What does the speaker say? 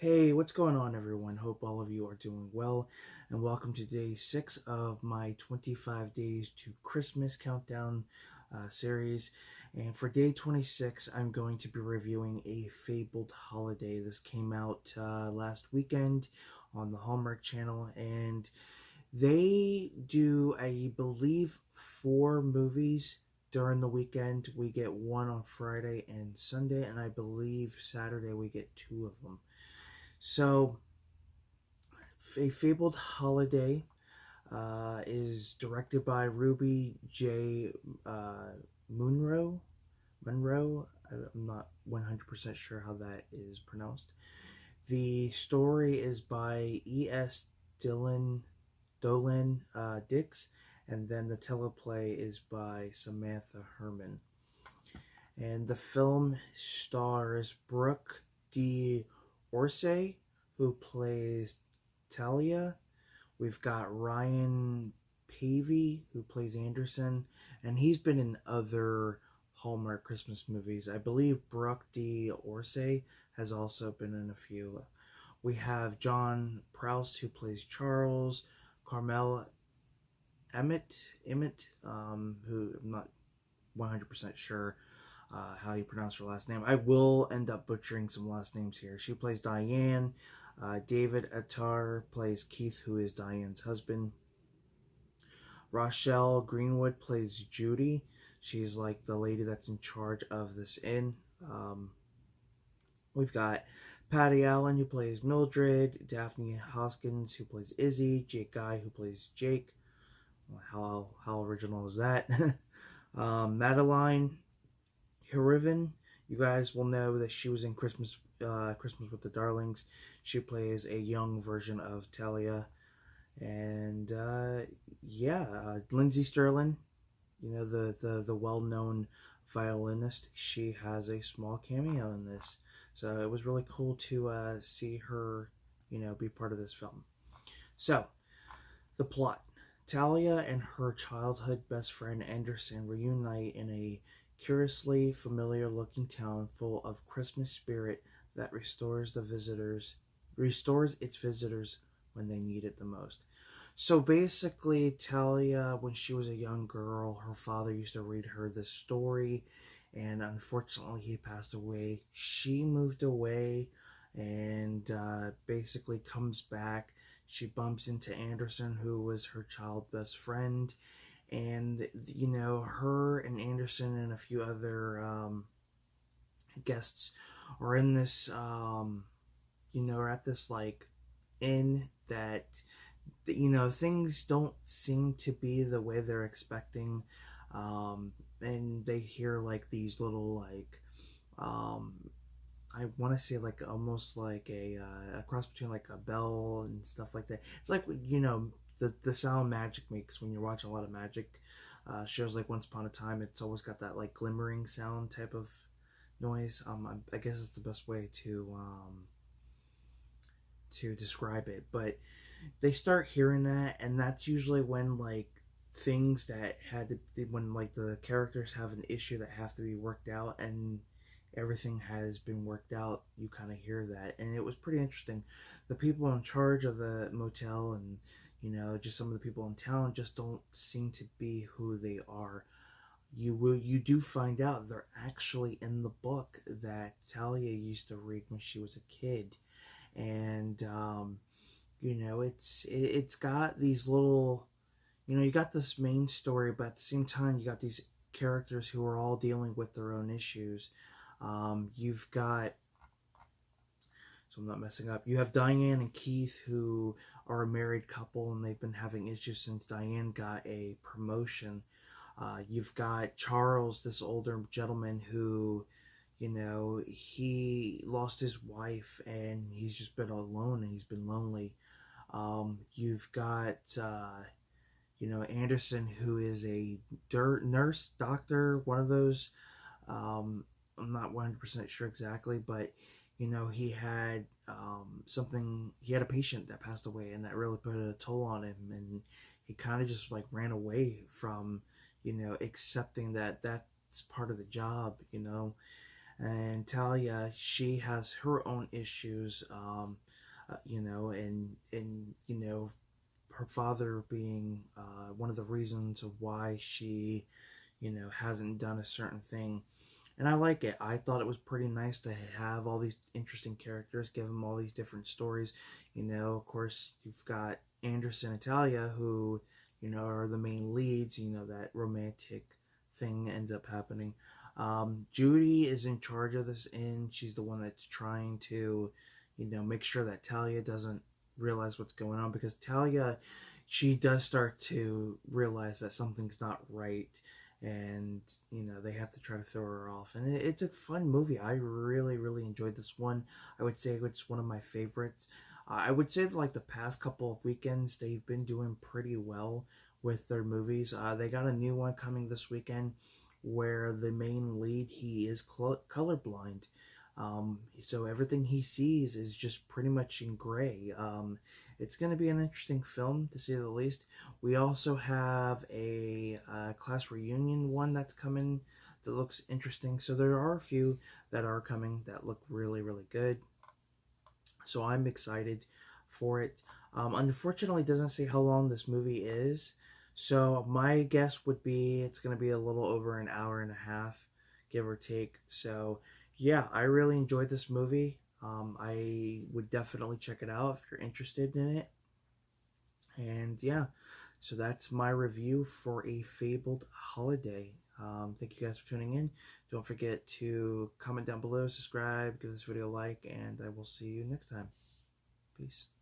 Hey, what's going on, everyone? Hope all of you are doing well, and welcome to day 6 of my 25 Days to Christmas Countdown series. And for day 26, I'm going to be reviewing a Fabled holiday. This came out last weekend on the Hallmark channel, and they do, I believe, 4 movies during the weekend. We get one on Friday and Sunday, and I believe Saturday we get 2 of them. So, A Fabled Holiday is directed by Ruby J. Munro. Monroe. I'm not 100% sure how that is pronounced. The story is by E.S. Dolan Dix, and then the teleplay is by Samantha Herman. And the film stars Brooke D. Orsay, who plays Talia. We've got Ryan Pavey, who plays Anderson, and he's been in other Hallmark Christmas movies. I believe Brooke D. Orsay has also been in a few. We have John Prowse, who plays Charles, Carmel Emmett, who I'm not 100% sure how you pronounce her last name. I will end up butchering some last names here. She plays Diane. David Attar plays Keith, who is Diane's husband. Rochelle Greenwood plays Judy. She's like the lady that's in charge of this inn. We've got Patty Allen, who plays Mildred. Daphne Hoskins, who plays Izzy. Jake Guy, who plays Jake. How original is that? Madeline Heriven, you guys will know that she was in Christmas with the Darlings. She plays a young version of Talia. And Lindsay Sterling, the well-known violinist, she has a small cameo in this. So it was really cool to see her, be part of this film. So, the plot. Talia and her childhood best friend Anderson reunite in a curiously familiar looking town full of Christmas spirit that restores its visitors when they need it the most. So basically, Talia, when she was a young girl, her father used to read her this story, and unfortunately he passed away. She moved away and basically comes back. She bumps into Anderson, who was her child best friend, and her and Anderson and a few other guests are in this are at this like inn that things don't seem to be the way they're expecting, and they hear like these little like I want to say like almost like a cross between like a bell and stuff like that. It's like the sound magic makes when you're watching a lot of magic shows, like Once Upon a Time. It's always got that like glimmering sound type of noise. I guess it's the best way to describe it. But they start hearing that, and that's usually when like things that when like the characters have an issue that have to be worked out, and everything has been worked out, you kind of hear that. And it was pretty interesting. The people in charge of the motel and just some of the people in town just don't seem to be who they are. You do find out they're actually in the book that Talia used to read when she was a kid. And it's got these little, you got this main story, but at the same time you got these characters who are all dealing with their own issues. You've got, so I'm not messing up, you have Diane and Keith, who are a married couple, and they've been having issues since Diane got a promotion. You've got Charles, this older gentleman who, he lost his wife, and he's just been alone, and he's been lonely. You've got, Anderson, who is a nurse, doctor, one of those. I'm not 100% sure exactly, but he had he had a patient that passed away, and that really put a toll on him, and he kind of just like ran away from accepting that that's part of the job. And Talia, she has her own issues, and her father being one of the reasons of why she, hasn't done a certain thing. And I like it. I thought it was pretty nice to have all these interesting characters, give them all these different stories. Of course, you've got Anderson and Talia, who, are the main leads. That romantic thing ends up happening. Judy is in charge of this inn. She's the one that's trying to, make sure that Talia doesn't realize what's going on, because Talia, she does start to realize that something's not right, and they have to try to throw her off. And it's a fun movie. I really, really enjoyed this one. I would say it's one of my favorites. I would say that, like, the past couple of weekends, they've been doing pretty well with their movies. They got a new one coming this weekend where the main lead, he is colorblind. So everything he sees is just pretty much in gray. It's going to be an interesting film, to say the least. We also have a class reunion one that's coming that looks interesting. So there are a few that are coming that look really, really good. So I'm excited for it. Unfortunately, it doesn't say how long this movie is. So my guess would be it's going to be a little over an hour and a half, give or take. So yeah, I really enjoyed this movie. I would definitely check it out if you're interested in it. And yeah, so that's my review for A Fabled Holiday. Thank you guys for tuning in. Don't forget to comment down below, subscribe, give this video a like, and I will see you next time. Peace.